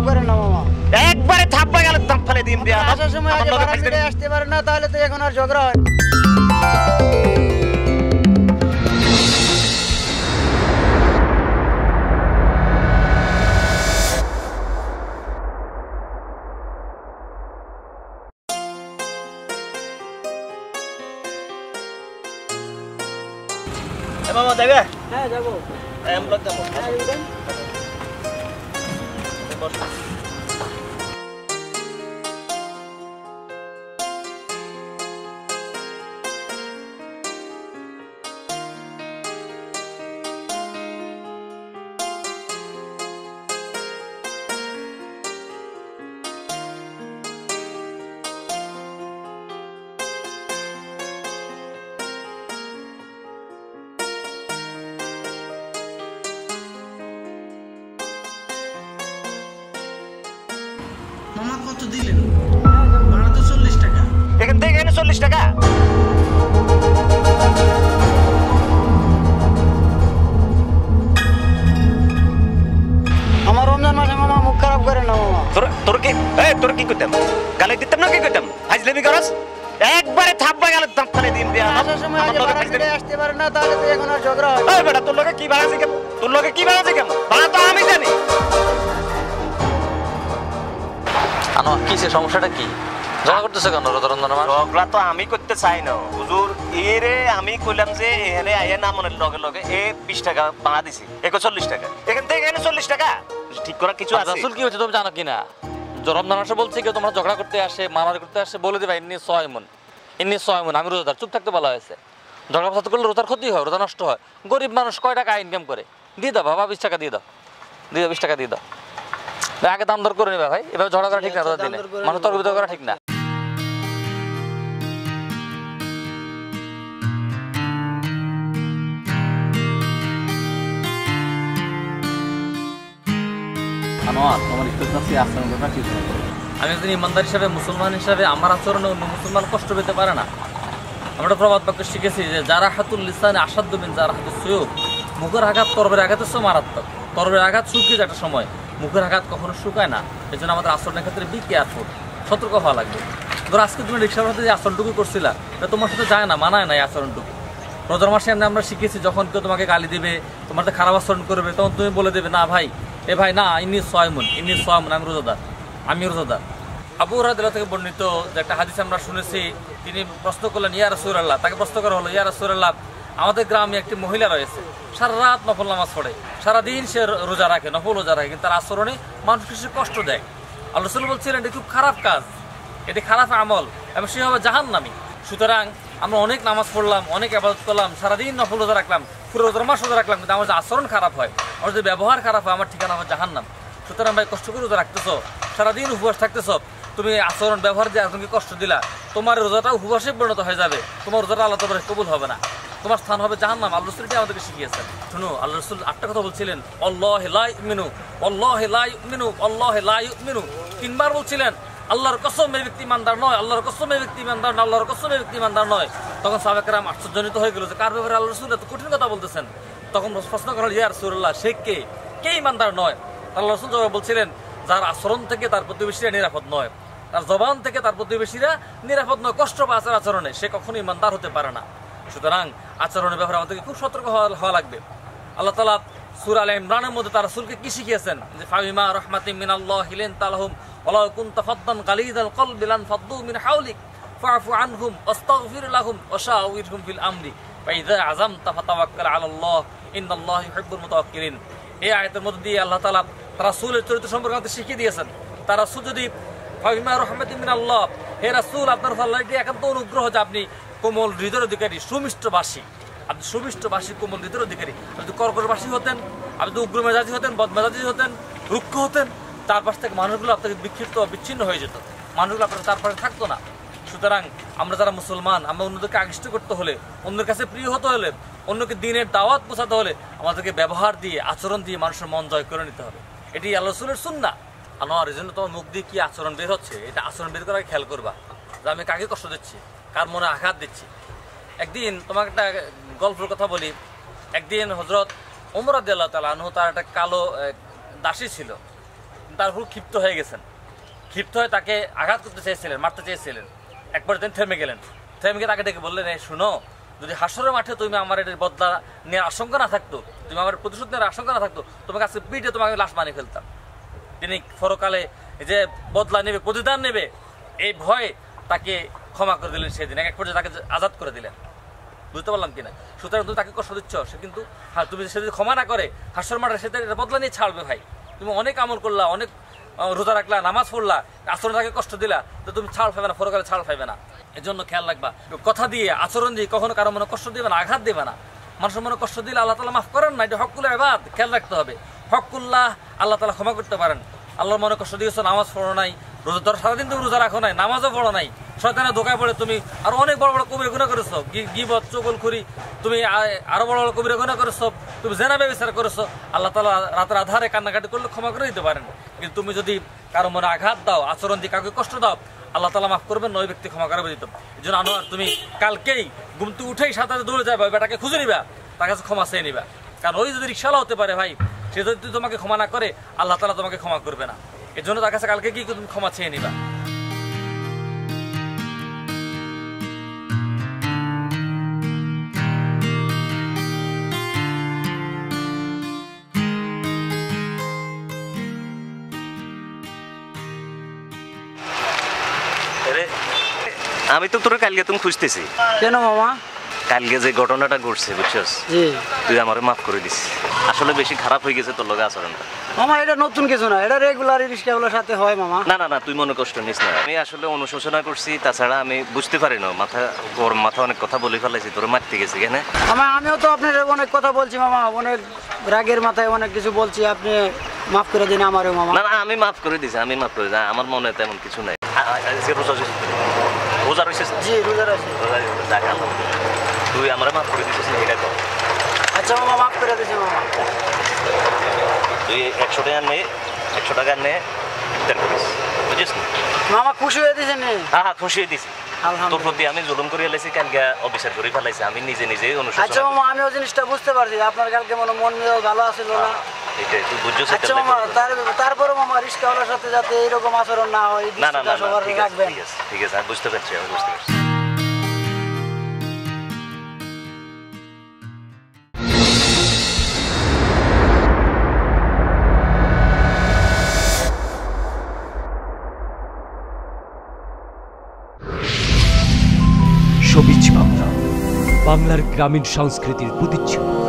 করেন না মামা। একবারে থাপ্পা গেল দাম ফেলে দিন দিয়া আসার সময় আগে ভাড়া মিটাই আসতে পারেন না, তাহলে তো এখন আর ঝগড়া হয়। মামা যাবে? হ্যাঁ যাবো। আমরা যাবো। হ্যাঁ উঠেন। মামা কত দিলেন? ভাড়া তো 40 টাকা। এখান থেকে এখানে 40 টাকা। আমার রমজান মাসে মামা মুখ খারাপ করেন না মামা। তোর কি করতাম? গালি দিতাম না কি করতাম? হাজলামি করস? একবারে থাপ্পা গেল দাম ফেলে দিন দিয়া আসার সময় আগে ভাড়া মিটাই আসতে পারেন না, তাহলে তো এখন আর ঝগড়া হয়। এই বেটা তোর লগে কি ভাড়া আছে? তোর লগে কি ভাড়া আছে? ভাড়া তো আমি জানি। আনোয়ার কিসের সমস্যাটা কি? ঝগড়া করতেছে কেন রোজারঞ্জন আমার? ঝগড়া তো আমি করতে চাই না হুজুর। এরে আমি কইলাম যে এখানে আইয়া না মনের লগে লগে 20 টাকা ভাড়া দিছি, 40 টাকা। এখান থেকে এখানে 40 টাকা। ঠিক করা কিছু আছে? রাসূল কি হচ্ছে তুমি জানো কিনা? রমজান মাসে বলছে কেউ তোমরা ঝগড়া করতে আসে, মারামারি করতে আসে, বলে দিবা ইন্নী সয়মুন, আমি রোজাদার। চুপ থাকতে বলা হয়েছে। ঝগড়া ফাসাদ করলে রোজার ক্ষতি হয়, রোজা নষ্ট হয়। গরিব মানুষ কয় টাকা ইনকাম করে? দিয়ে দাও বাবা, 20 টাকা দিয়ে দাও, 20 টাকা দিয়ে দাও। আগে দাম দর করে নিবা ভাই, এভাবে ঝগড়া করা ঠিক না। রোজার দিনে মানুষ তর্ক বিতর্ক করা ঠিক না। আমি একজন ইমানদার হিসাবে, মুসলমান হিসাবে আমার আচরণে অন্য মুসলমান কষ্ট পেতে পারে না। আমরা প্রবাদ বাক্য শিখেছি যে যারা হাতুল লিসানে আসাধ্য মিন যারা হাতুল সুয়োগ। মুখের আঘাত তরবের আঘাতের সময় মারাত্মক। তরবের আঘাত শুকিয়ে যায় একটা সময়, মুখের আঘাত কখনো শুকায় না। এই জন্য আমাদের আচরণের ক্ষেত্রে বি কেয়ারফুল, সতর্ক হওয়া লাগবে। ধরো আজকে তুমি রিক্সার সাথে যে আচরণটুকু করছিলা, এটা তোমার সাথে যায় না, মানায় না এই আচরণটুকু। রোজার মাসে আমরা শিখেছি যখন কেউ তোমাকে গালি দিবে, তোমার খারাপ আচরণ করবে, তখন তুমি বলে দেবে না ভাই, এ ভাই না, ইন্নী সয়মুন, আমি রোজাদার। আবু হুরায়রা থেকে বর্ণিত যে একটা হাদিস আমরা শুনেছি, তিনি প্রশ্ন করলেন ইয়া রাসূলুল্লাহ, তাকে প্রশ্ন করা হলো ইয়া রাসূলুল্লাহ, আমাদের গ্রামে একটি মহিলা রয়েছে, সারা রাত নফল নামাজ পড়ে, সারাদিন সে রোজা রাখে, নফল রোজা রাখে, কিন্তু তার আচরণে মানুষকে সে কষ্ট দেয়। আল্লাহ রাসূল বলছিলেন এটি খুব খারাপ কাজ, এটি খারাপ আমল এবং সে হবে জাহান্নামী। সুতরাং আমরা অনেক নামাজ পড়লাম, অনেক ইবাদত করলাম, সারাদিন নফল রোজা রাখলাম, পুরো রোজার মাস রোজা রাখলাম, কিন্তু আমার যে আচরণ খারাপ হয়, আমার যে ব্যবহার খারাপ হয়, আমার ঠিকানা হবে জাহান্নাম। সুতরাং ভাই কষ্ট করে রোজা রাখতেছো, সারাদিন উপবাস থাকতেছো, তুমি আচরণ ব্যবহার দিয়ে একজনকে কষ্ট দিলা, তোমার রোজাটা উপবাসে পরিণত হয়ে যাবে, তোমার রোজাটা আল্লাহ তাআলা কবুল হবে না, তোমার স্থান হবে জাহান্নাম। আল্লাহ রাসূল আমাদেরকে শিখিয়েছেন। শুনো, আল্লাহ রাসূল আটটা কথা বলছিলেন, আল্লাহু লা ইউমিনু, আল্লাহু লা ইউমিনু, আল্লাহু লা ইউমিনু, তিনবার বলছিলেন আল্লাহর কসম এই ব্যক্তি ইমানদার নয়, আল্লাহর কসম এই ব্যক্তি ইমানদার নয়, আল্লাহর কসম এই ব্যক্তি ইমানদার নয়। তখন সাহাবায়ে কেরাম আশ্চর্যজনিত হয়ে গেল যে কার ব্যাপারে আল্লাহ রাসূল এত কঠিন কথা বলতেছেন। তখন প্রশ্ন করা হলো ইয়া রাসূলুল্লাহ, সে কে ইমানদার নয়? আল্লাহ রাসূল জবাব বলছিলেন যার আচরণ থেকে তার প্রতিবেশীরা নিরাপদ নয়, তার জবান থেকে তার প্রতিবেশীরা নিরাপদ নয়, কষ্ট পায় আচরণে, সে কখনো ইমানদার হতে পারে না। সুতরাং আচরণের ব্যাপারে আমাদেরকে খুব সতর্ক হওয়া লাগবে। আল্লাহ তাআলা সূরা আলে ইমরানের মধ্যে তার রাসূলকে কি শিখিয়েছেন যে ফাবিমা রাহমাতিন মিনাল্লাহি লিনতা লাহুম ওয়ালাউ কুনতা ফাদ্দান গালিযাল কলবি লান ফাদ্দু মিন হাওলিক ফাআফু আনহুম ওয়াস্তাগফির লাহুম ওয়াশাউরহুম ফিল আমরি ফাইযা আযামতা ফাতাওয়াক্কাল আলাল্লাহ ইন্নাল্লাহা ইউহিব্বুল মুতাওয়াক্কিলিন। এই আয়াতের মধ্যে দিয়ে আল্লাহ তাআলা রাসূলের চরিত্র সম্পর্কে আমাদের শিখিয়ে দিয়েছেন। তার রাসূল যদি ফাবিমা রাহমাতিন মিনাল্লাহ, হে রাসূল আপনার আল্লাহর একান্ত অনুগ্রহ যে আপনি কোমল হৃদয়ের অধিকারী, সুমিষ্টভাষী, আপনি সুমিষ্টভাষী কোমল হৃদয়ের অধিকারী, আপনি কর্কশভাষী হতেন, আপনি উগ্র মেজাজি হতেন, বদমেজাজি হতেন, রুক্ষ হতেন, তার পাশ থেকে মানুষগুলো আপনাকে বিক্ষিপ্ত বিচ্ছিন্ন হয়ে যেত, মানুষগুলো আপনার তার পাশে থাকতো না। সুতরাং আমরা যারা মুসলমান, আমরা অন্যদেরকে আকৃষ্ট করতে হলে, অন্যের কাছে প্রিয় হতে হলে, অন্যকে দিনের দাওয়াত পৌঁছাতে হলে আমাদেরকে ব্যবহার দিয়ে, আচরণ দিয়ে মানুষের মন জয় করে নিতে হবে। এটি আল্লাহ রাসূলের সুন্নাহ। আনোয়ার, এই জন্য তোমার মুখ দিয়ে কি আচরণ বের হচ্ছে, এটা আচরণ বের করার খেয়াল করবা যে আমি কাকে কষ্ট দিচ্ছি, কার মনে আঘাত দিচ্ছি। একদিন তোমাকে একটা গল্পের কথা বলি। একদিন হযরত ওমর রাদিয়াল্লাহু তাআলা আনহু, তার একটা কালো দাসী ছিল। তার উপর ক্ষিপ্ত হয়ে গেছেন, ক্ষিপ্ত হয়ে তাকে আঘাত করতে চেয়েছিলেন, মারতে চেয়েছিলেন। একবার তিনি থেমে গেলেন, থেমে গিয়ে তাকে ডেকে বললেন, এই শুনো, যদি হাসরের মাঠে তুমি আমার এটার বদলা নেওয়ার আশঙ্কা না থাকতো, তুমি আমার প্রতিশোধ নেওয়ার আশঙ্কা না থাকতো, তোমাকে আজকে পিঠে তোমাকে লাশ বানিয়ে ফেলতাম। তিনি পরকালে যে বদলা নেবে, প্রতিদান নেবে, এই ভয়ে তাকে ক্ষমা করে দিলেন সেদিন, এক পর্যায়ে তাকে আজাদ করে দিলেন। বুঝতে পারলাম কিনা? সুতরাং তুমি তাকে কষ্ট দিচ্ছ, সে কিন্তু তুমি সে যদি ক্ষমা না করে হাসর মাঠে সে তার বদলা নিয়ে ছাড়বে। ভাই, তুমি অনেক আমল করলা, অনেক রোজা রাখলা, নামাজ পড়লা, আচরণ তাকে কষ্ট দিলা, তো তুমি ছাড় পাবে না, পরকালে ছাড় পাবে না। এর জন্য খেয়াল রাখবা, কথা দিয়ে আচরণ দিয়ে কখনো কারো মনে কষ্ট দিবে না, আঘাত দেবে না। মানুষের মনে কষ্ট দিলে আল্লাহ তাআলা মাফ করেন না, এটা হকুল্লাহ ইবাদ, খেয়াল রাখতে হবে। হকুল্লাহ আল্লাহ তাআলা ক্ষমা করতে পারেন। আল্লাহর মনে কষ্ট দিয়েছো, নামাজ পড়ো নাই, রোজা ধরো, সারাদিন তুমি রোজা রাখো নাই, নামাজও পড়ো নাই, শয়তানের ধোকায় পড়ে তুমি আরো অনেক বড় বড় কবিরা গুনাহ করেছো, গীবত, চুগলখড়ি, তুমি আরো বড় বড় কবিরা গুনাহ করেছো, তুমি জেনা ব্যভিচার করেছো। আল্লাহ তাআলা রাতের আধারে কান্নাকাটি করলে ক্ষমা করে দিতে পারেন। কিন্তু তুমি যদি কারো মনে আঘাত দাও, আচরণ দিয়ে কাউকে কষ্ট দাও, আল্লাহ তাআলা মাফ করবেন, ওই ব্যক্তি ক্ষমা করে দিত। এই জন্য আনোয়ার, তুমি কালকেই ঘুম থেকে উঠেই সাথে দৌড়ে যাবে, ওই বেটাকে খুঁজে নিবা, তার কাছে ক্ষমা চেয়ে নিবা। কারণ ওই যদি রিকশাওয়ালা হতে পারে ভাই, সে যদি তোমাকে ক্ষমা না করে, আল্লাহ তাআলা তোমাকে ক্ষমা করবে না। এর জন্য তার কাছে কালকে কি তুমি ক্ষমা চেয়ে নিবা। আমি তো তোরা কালকে তুমি খুঁজতেছি। কেন মামা? কালকে যে ঘটনাটা ঘটছে বুঝছস, জি, তুই আমারে মাফ করে দিস। আসলে বেশি খারাপ হয়ে গেছে তোর লগে আচরণটা। মামা এটা নতুন কিছু না, এটা রেগুলার রিস্কাগুলোর সাথে হয় মামা। না না না, তুই মনে কষ্ট নিস না। আমি আসলে অনুশোচনা করছি, তাছাড়া আমি বুঝতে পারি না, মাথা অনেক কথা বলে ফেলাইছি, তোরে মারতে গেছি কেন। মামা আমিও তো আপনার অনেক কথা বলছি মামা, অনেক রাগের মাথায় অনেক কিছু বলছি, আপনি মাফ করে দিন আমারও মামা। না না, আমি মাফ করে দিছি, আমি মাফ করে দিই, আমার মনে তেমন কিছু নাই। রোজা রয়েছিস? জি, রোজা রয়েছে। তুই আমরা মাফ করে দিছিস, এটা কর। আচ্ছা মামা, মাফ করে দিছি মামা। তুই 100 টাকা নে, 100 টাকা নে, করিস, বুঝিস না মামা? খুশি হয়ে দিয়েছেন? হ্যাঁ হ্যাঁ, খুশি হয়ে দিছি। তোর প্রতি আমি জুলুম করে ফেলাইছি, কালকে অবিচার করে ফেলাইছি, আমি নিজে নিজে অনুশোচনা। আচ্ছা মামা, আমিও জিনিসটা বুঝতে পারছি, আপনার কালকে মন মেজাজ ভালো আছিল না। এটাই তুই বুঝছিস। আচ্ছা মামা, তারপরে মামা রিস্কাওয়ালার সাথে যাতে এইরকম আচরণ না হয়, না না না, সবার ঠিক আছে রাখবেন। ঠিক আছে ঠিক আছে, আমি বুঝতে পারছি, আমি বুঝতে পারছি। শোবিজ বাংলা, বাংলার গ্রামীণ সংস্কৃতির প্রতিচ্ছবি।